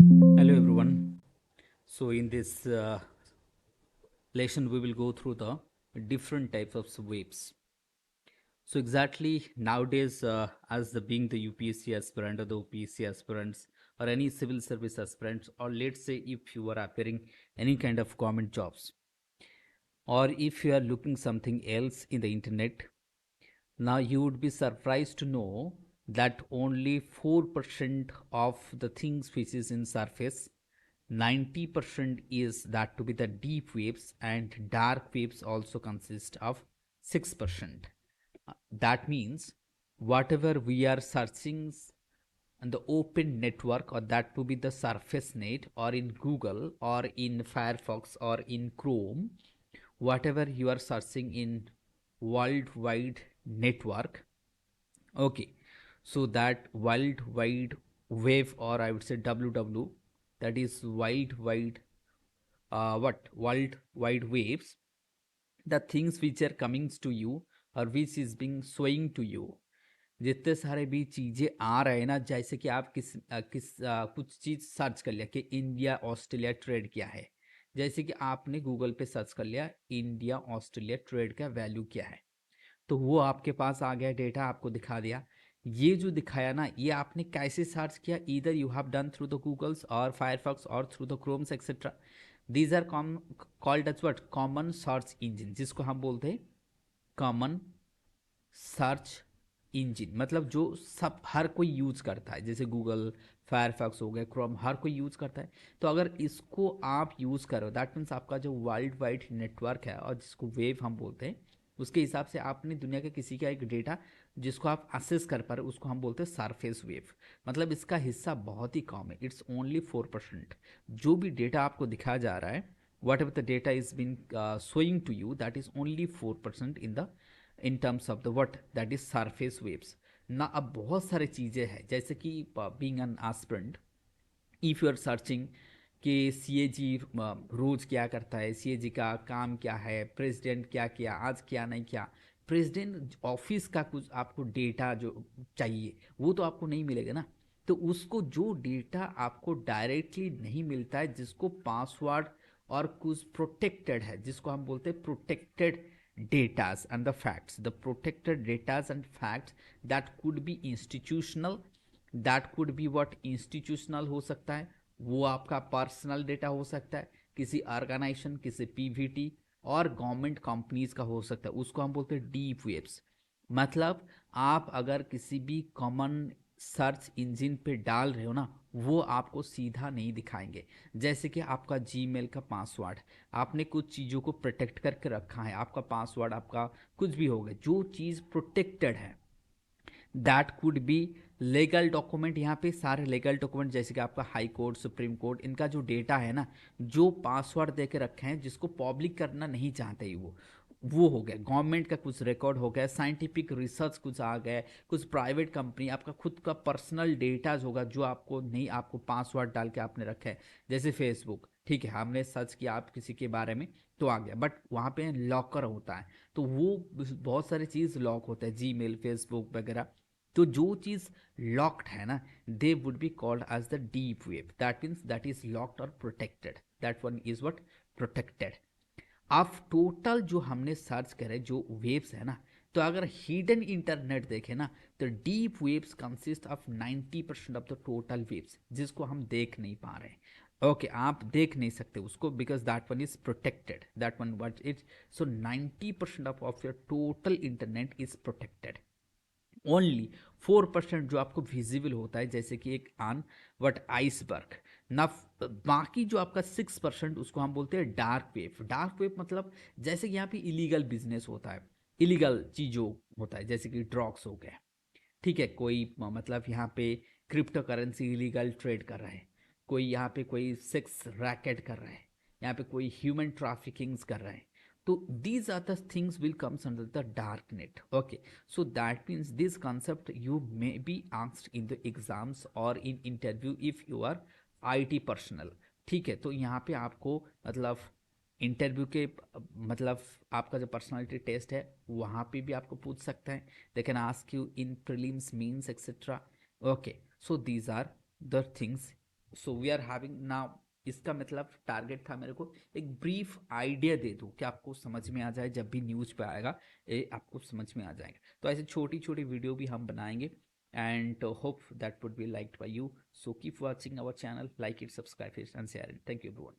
Hello everyone. So in this lesson we will go through the different types of waves. So exactly nowadays as the being the UPSC aspirant or the OPSC aspirants or any civil service aspirants, or let's say if you are appearing any kind of government jobs, or if you are looking something else in the internet, now you would be surprised to know that only 4% of the things which is in surface, 90% is that to be the deep waves, and dark waves also consist of 6%. That means whatever we are searching on the open network, or that to be the surface net, or in Google or in Firefox or in Chrome, whatever you are searching in worldwide network, okay, so that wild wide wave, or I would say WW, that is wild wide what world wide waves, the things which are coming to you or which is being showing to you, जितने सारे भी चीज़ें आ रहे हैं ना, जैसे कि आप कुछ चीज़ सर्च कर लिया कि इंडिया ऑस्ट्रेलिया ट्रेड क्या है, जैसे कि आपने गूगल पे सर्च कर लिया इंडिया ऑस्ट्रेलिया ट्रेड का वैल्यू क्या है, तो वो आपके पास आ गया, डेटा आपको दिखा दिया। ये जो दिखाया ना, ये आपने कैसे सर्च किया, either you have done through the Googles और फायरफॉक्स और through the Chromes etcetera. These are called as what, common search engine, जिसको हम बोलते हैं कॉमन सर्च इंजन, मतलब जो सब हर कोई यूज करता है, जैसे गूगल, फायरफॉक्स हो गया, क्रोम, हर कोई यूज करता है। तो अगर इसको आप यूज करो, दैट मीन्स आपका जो वर्ल्ड वाइड नेटवर्क है और जिसको वेव हम बोलते हैं, उसके हिसाब से आपने दुनिया के किसी का एक डेटा जिसको आप असेस कर पा रहे हो, उसको हम बोलते हैं सरफेस वेव। मतलब इसका हिस्सा बहुत ही कम है, इट्स ओनली 4%। जो भी डेटा आपको दिखाया जा रहा है, whatever the data is been showing to you, that is only 4% in terms of the what, that is surface waves ना। अब बहुत सारी चीज़ें हैं, जैसे कि being an aspirant, if you are searching कि सीएजी रोज क्या करता है, सीएजी का काम क्या है, प्रेसिडेंट क्या किया आज, क्या नहीं किया, प्रेसिडेंट ऑफिस का कुछ आपको डेटा जो चाहिए वो तो आपको नहीं मिलेगा ना। तो उसको जो डेटा आपको डायरेक्टली नहीं मिलता है, जिसको पासवर्ड और कुछ प्रोटेक्टेड है, जिसको हम बोलते हैं protected datas and the facts, the protected datas and facts, that could be institutional, that could be what, institutional हो सकता है, वो आपका पर्सनल डेटा हो सकता है, किसी ऑर्गेनाइजेशन, किसी पीवीटी और गवर्नमेंट कंपनीज का हो सकता है, उसको हम बोलते हैं डीप वेब्स। मतलब आप अगर किसी भी कॉमन सर्च इंजन पे डाल रहे हो ना, वो आपको सीधा नहीं दिखाएंगे। जैसे कि आपका जीमेल का पासवर्ड, आपने कुछ चीज़ों को प्रोटेक्ट करके रखा है, आपका पासवर्ड, आपका कुछ भी होगा, जो चीज़ प्रोटेक्टेड है, that could be legal document. यहाँ पे सारे लीगल डॉक्यूमेंट, जैसे कि आपका हाई कोर्ट, सुप्रीम कोर्ट, इनका जो डेटा है ना, जो पासवर्ड दे के रखे हैं, जिसको पब्लिक करना नहीं चाहते ही वो हो गया। गवर्नमेंट का कुछ रिकॉर्ड हो गया, साइंटिफिक रिसर्च कुछ आ गए, कुछ प्राइवेट कंपनी, आपका खुद का पर्सनल डेटाज होगा जो आपको नहीं, आपको पासवर्ड डाल के आपने रखा है। जैसे फेसबुक, ठीक है, हमने सर्च किया आप किसी के बारे में तो आ गया, बट वहाँ पे लॉकर होता है, तो वो बहुत सारी चीज़ लॉक होता है, जीमेल, फेसबुक वगैरह। तो जो चीज़ लॉक्ड है ना, they would be called as the deep web, that means that is locked और protected, that one is what, protected. अब टोटल जो हमने सर्च करे जो वेव्स है ना, तो अगर हिडन इंटरनेट देखें ना, तो deep waves consist of 90% of the total waves, जिसको हम देख नहीं पा रहे हैं। ओके, आप देख नहीं सकते उसको, because that one is protected, that one what is, so 90% of your total internet is protected. Only 4% जो आपको विजिबल होता है, जैसे कि एक आन वट आइसबर्ग ना। बाकी जो आपका 6%, उसको हम बोलते हैं डार्क वेव। डार्क वेव मतलब जैसे कि यहाँ पे इलीगल बिजनेस होता है, इलीगल चीज़ों होता है, जैसे कि ड्रग्स हो गया, ठीक है, कोई मतलब यहाँ पे क्रिप्टो करेंसी इलीगल ट्रेड कर रहा है, कोई यहाँ पे कोई सेक्स रैकेट कर रहा है, यहाँ पे कोई ह्यूमन ट्रैफिकिंग्स कर रहा है। तो these are the things will comes under the dark net. Okay, so that means this concept you may be asked in the exams or in interview if you are IT personnel। ठीक है, तो यहाँ पे आपको मतलब interview के मतलब आपका जो पर्सनालिटी टेस्ट है वहाँ पे भी आपको पूछ सकते हैं, they can ask you in prelims, means etc. Okay, so these are the things so we are having now, इसका मतलब टारगेट था मेरे को एक ब्रीफ आइडिया दे दूं कि आपको समझ में आ जाए, जब भी न्यूज पे आएगा ये आपको समझ में आ जाएगा। तो ऐसे छोटी छोटी वीडियो भी हम बनाएंगे and hope that would be liked by you. So keep watching our channel, like it, subscribe it and share it. Thank you everyone.